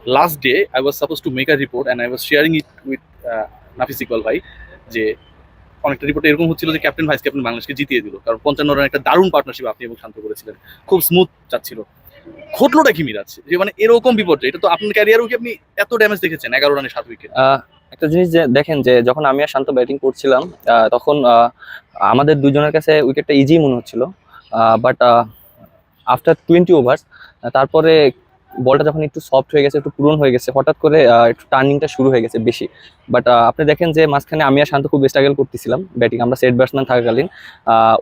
last day I was supposed to make a report and I was sharing it with নাফিস ইকবাল ভাই যে অনেকটা report এরকম হচ্ছিল যে ক্যাপ্টেন ভাইস ক্যাপ্টেন বাংলাদেশকে জিতিয়ে দিল, কারণ 55 রানের একটা দারুণ পার্টনারশিপ আপনি এবং শান্ত করেছিলেন, খুব স্মুথ যাচ্ছিল। ঘটলোটা কি মিরাজ, যে মানে এরকম বিপর্যয়, এটা তো আপনার ক্যারিয়ারও কি আপনি এত ড্যামেজ দেখেছেন 11 রানে 7 উইকেট? একটা জিনিস যে দেখেন, যে যখন আমি আর শান্ত ব্যাটিং করছিলাম তখন আমাদের দুজনের কাছে উইকেটটা ইজি মনে হচ্ছিল, বাট আফটার 20 ওভার্স তারপরে বলটা যখন একটু সফট হয়ে গেছে, একটু পুরন হয়ে গেছে, হঠাৎ করে একটু টার্নিংটা শুরু হয়ে গেছে বেশি। বাট আপনি দেখেন যে মাঝখানে আমি আর শান্ত খুব স্ট্রাগল করতেছিলাম ব্যাটিং, আমরা সেট ব্যাটসম্যান থাকাকালীন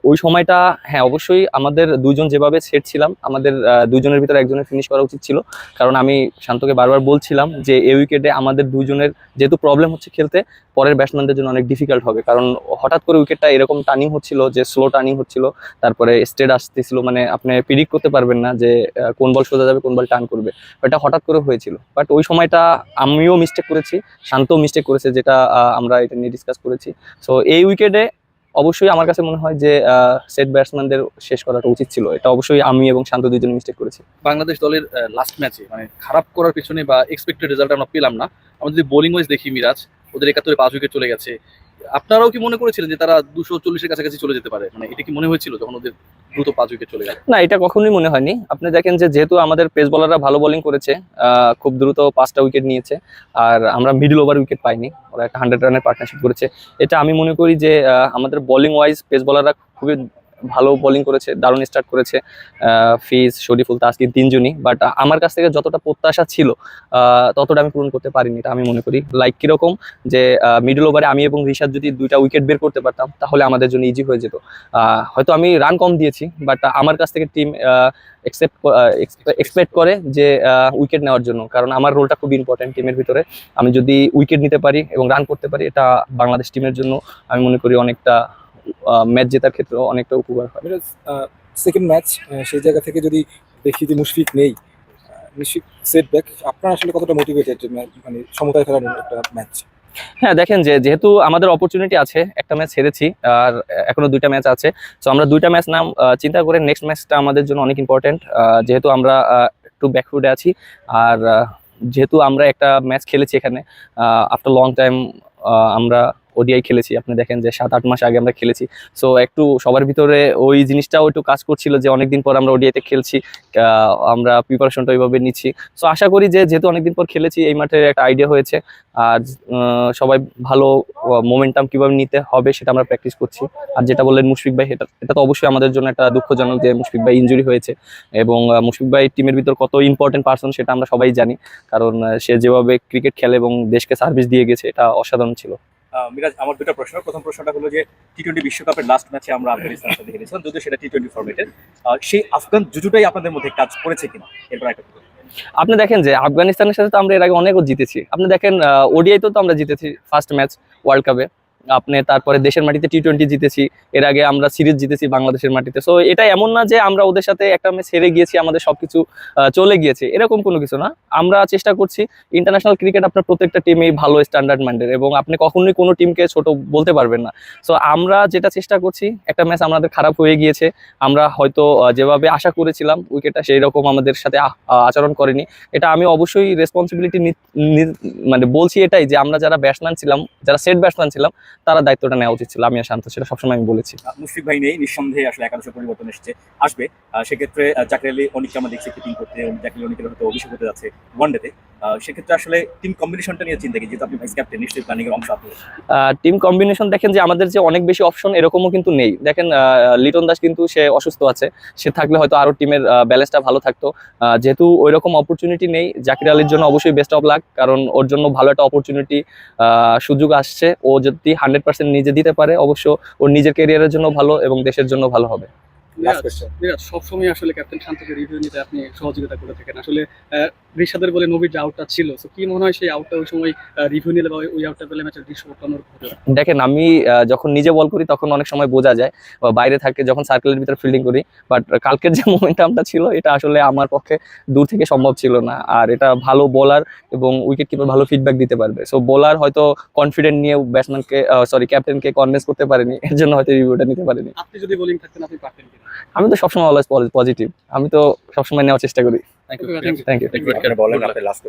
ওই সময়টা। হ্যাঁ, অবশ্যই আমাদের দুজন যেভাবে সেট ছিলাম, আমাদের দুজনের ভিতরে একজনের ফিনিশ করা উচিত ছিল, কারণ আমি শান্তকে বারবার বলছিলাম যে এই উইকেটে আমাদের দুজনের যেহেতু প্রবলেম হচ্ছে খেলতে, পরের ব্যাটসম্যানদের জন্য অনেক ডিফিকাল্ট হবে, কারণ হঠাৎ করে উইকেটটা এরকম টার্নিং হচ্ছিল, যে স্লো টার্নিং হচ্ছিল, তারপরে স্টেট আসতেছিল, মানে আপনি প্রিডিক্ট করতে পারবেন না যে কোন বল সোজা যাবে কোন বল টার্ন করবে, এটা হঠাৎ করে হয়েছিল। বাট ওই সময়টা আমিও মিস্টেক করেছি, শান্তও মিস্টেক করেছে, যেটা আমরা এটা নিয়ে ডিসকাস করেছি। সো এই উইকেটে অবশ্যই আমার কাছে মনে হয় যে সেট ব্যাটসম্যানদের শেষ করাটা উচিত ছিল, এটা অবশ্যই আমি এবং শান্ত দুজন মিস্টেক করেছি। বাংলাদেশ দলের লাস্ট ম্যাচে মানে খারাপ করার পিছনে বা এক্সপেক্টেড রেজাল্ট আমরা পেলাম না। আমরা যদি বোলিং ওয়াইজ দেখি মিরাজ, ওদের 71-এ 5 উইকেট চলে গেছে। আপনারাও কি মনে করেছিলেন যে তারা 240-এর কাছাকাছি চলে যেতে পারে? মানে এটা কি মনে হয়েছিল যখন ওদের দ্রুত 5 উইকেট চলে গেল? না, এটা কখনোই মনে হয়নি। আপনি দেখেন যে যেহেতু আমাদের পেস বলাররা ভালো বোলিং করেছে, খুব দ্রুত 5টা উইকেট নিয়েছে, আর আমরা মিডল ওভার উইকেট পাইনি, ওরা একটা 100 রানের পার্টনারশিপ করেছে। এটা আমি মনে করি যে আমাদের বোলিং ওয়াইজ পেস বলাররা খুবই ভালো বোলিং করেছে, দারুণ স্টার্ট করেছে ফিজ, শরীফুল, তাসকিন তিনজনই। বাট আমার কাছ থেকে যতটা প্রত্যাশা ছিল ততটা আমি পূরণ করতে পারিনি, এটা আমি মনে করি। লাইক কিরকম, যে মিডল ওভারে আমি এবং রিশাদ যদি 2টা উইকেট বের করতে পারতাম তাহলে আমাদের জন্য ইজি হয়ে যেত। হয়তো আমি রান কম দিয়েছি, বাট আমার কাছ থেকে টিম এক্সপেক্ট করে যে উইকেট নেওয়ার জন্য, কারণ আমার রোলটা খুব ইম্পর্টেন্ট টিমের ভিতরে। আমি যদি উইকেট নিতে পারি এবং রান করতে পারি, এটা বাংলাদেশ টিমের জন্য আমি মনে করি অনেকটা ম্যাচ জেতার ক্ষেত্রে অনেকটা উপকার হয়। সেকেন্ড ম্যাচ, সেই জায়গা থেকে যদি দেখি যে মুশফিক নেই, মুশফিক সেটব্যাক, আপনার আসলে কতটা মোটিভেটেড মানে সমতায় ফেরার একটা ম্যাচ? হ্যাঁ, দেখেন যে যেহেতু আমাদের অপরচুনিটি আছে, একটা ম্যাচ হেরেছি আর এখনো 2টা ম্যাচ আছে। সো আমরা 2টা ম্যাচ নাম চিন্তা করে নেক্সট ম্যাচটা আমাদের জন্য অনেক ইম্পর্টেন্ট, যেহেতু আমরা একটু ব্যাকফুটে আছি। আর যেহেতু আমরা একটা ম্যাচ খেলেছি এখানে আফটার লং টাইম, আমরা ওডিআই খেলেছি, আপনি দেখেন যে 7-8 মাস আগে আমরা খেলেছি। সো একটু সবার ভিতরে ওই জিনিসটাও একটু কাজ করছিল যে অনেকদিন পর আমরা ওডিআইতে খেলছি, আমরা প্রিপারেশনটা ওইভাবে নিচ্ছি। সো আশা করি যে যেহেতু অনেকদিন পর খেলেছি, এই মাঠে একটা আইডিয়া হয়েছে, আর সবাই ভালো মোমেন্টাম কিভাবে নিতে হবে সেটা আমরা প্র্যাকটিস করছি। আর যেটা বললেন মুশফিক ভাই, এটা তো অবশ্যই আমাদের জন্য একটা দুঃখজনক যে মুশফিক ভাই ইনজুরি হয়েছে, এবং মুশফিক ভাই টিমের ভিতর কত ইম্পর্টেন্ট পার্সন সেটা আমরা সবাই জানি, কারণ সে যেভাবে ক্রিকেট খেলে এবং দেশকে সার্ভিস দিয়ে গেছে, এটা অসাধারণ ছিল। মিরাজ, আমার 2টা প্রশ্ন। প্রথম প্রশ্নটা হলো যে টি-20 বিশ্বকাপের লাস্ট ম্যাচে আমরা আফগানিস্তানের সাথে হেরেছিলাম, যদিও সেটা টি-20 ফরম্যাটের, সেই আফগান জুজুটাই আপনাদের মধ্যে কাজ করেছে কিনা, এরপর একটা। আপনি দেখেন যে আফগানিস্তানের সাথে তো আমরা এর আগে অনেকও জিতেছি। আপনি দেখেন ওডিআইতেও তো আমরা জিতেছি ফার্স্ট ম্যাচ ওয়ার্ল্ড কাপে, আপনি তারপরে দেশের মাটিতে টি-20 জিতেছি, এর আগে আমরা সিরিজ জিতেছি বাংলাদেশের মাটিতে। সো এটা এমন না যে আমরা ওদের সাথে একটা ম্যাচ হেরে গিয়েছি, আমাদের সবকিছু চলে গিয়েছে, এরকম কোনো কিছু না। আমরা চেষ্টা করছি, ইন্টারন্যাশনাল ক্রিকেট আপনার প্রত্যেকটা টিমেই ভালো স্ট্যান্ডার্ড মাইন্ডের, এবং আপনি কখনোই কোনো টিমকে ছোট বলতে পারবেন না। সো আমরা যেটা চেষ্টা করছি, একটা ম্যাচ আমাদের খারাপ হয়ে গিয়েছে, আমরা হয়তো যেভাবে আশা করেছিলাম উইকেটটা সেই রকম আমাদের সাথে আচরণ করেনি। এটা আমি অবশ্যই রেসপন্সিবিলিটি মানে বলছি এটাই, যে আমরা যারা ব্যাটসম্যান ছিলাম, যারা সেট ব্যাটসম্যান ছিলাম, তারা দায়িত্বটা নেওয়া উচিত ছিল। আমি আর শান্ত, সেটা সবসময় আমি বলেছি। মুশফিক ভাই নেই, নিঃসন্দেহে আসলে একাদশে পরিবর্তন আসবে। সেক্ষেত্রে জাকির আলী অনিককে আমরা দেখছি কিপিং করতে, জাকির আলী অনিকের হয়তো অভিষেক হতে যাচ্ছে ওয়ানডেতে। সেক্ষেত্রে আসলে টিম কম্বিনেশনটা নিয়ে চিন্তা কি, যেহেতু আপনি ভাইস ক্যাপ্টেন, নিশ্চয়ই প্ল্যানিং এর অংশ আপনি। টিম কম্বিনেশন দেখেন যে আমাদের যে অনেক বেশি অপশন এরকমও কিন্তু নেই। দেখেন লিটন দাস কিন্তু সে অসুস্থ আছে, সে থাকলে হয়তো আরো টিমের ব্যালেন্সটা ভালো থাকতো। যেহেতু ওই রকম অপরচুনিটি নেই, জাকির আলীর জন্য অবশ্যই বেস্ট অফ লাক, কারণ ওর জন্য ভালো একটা অপরচুনিটি সুযোগ আসছে। ও যদি 100% নিজে দিতে পারে, অবশ্য ওর নিজের ক্যারিয়ারের জন্য ভালো এবং দেশের জন্য ভালো হবে। মিরাজ, সবসময় আসলে ক্যাপ্টেন শান্তকে রিভিউ নিতে আপনি সহযোগিতা করে থাকেন। আসলে রিশাদের বলে নবীর যে আউটটা ছিল, কি মনে হয় সেই আউটটা ওই সময় রিভিউ নিলে বা ওই আউটটা পেলে ম্যাচের দৃশ্য বদলানোর হতো? দেখেন, আমি যখন নিজে বল করি তখন অনেক সময় বোঝা যায়, বা বাইরে থাকে যখন সার্কেলের ভিতরে ফিল্ডিং করি। বাট কালকের যে মোমেন্টামটা ছিল, এটা আসলে আমার পক্ষে দূর থেকে সম্ভব ছিল না। আর এটা ভালো বোলার এবং উইকেট কিপার ভালো ফিডব্যাক দিতে পারবে। সো বোলার হয়তো কনফিডেন্ট নিয়ে ব্যাটসম্যানকে ক্যাপ্টেনকে কনভিন্স করতে পারেনি, এর জন্য হয়তো রিভিউটা নিতে পারেনি। আপনি যদি বোলিং থাকতেন আপনি পারতেন কিনা? আমি তো সবসময় অলওয়েজ পজিটিভ, আমি তো সবসময় নেওয়ার চেষ্টা করি। Thank you. Thank you. বলেন আপনি লাস্ট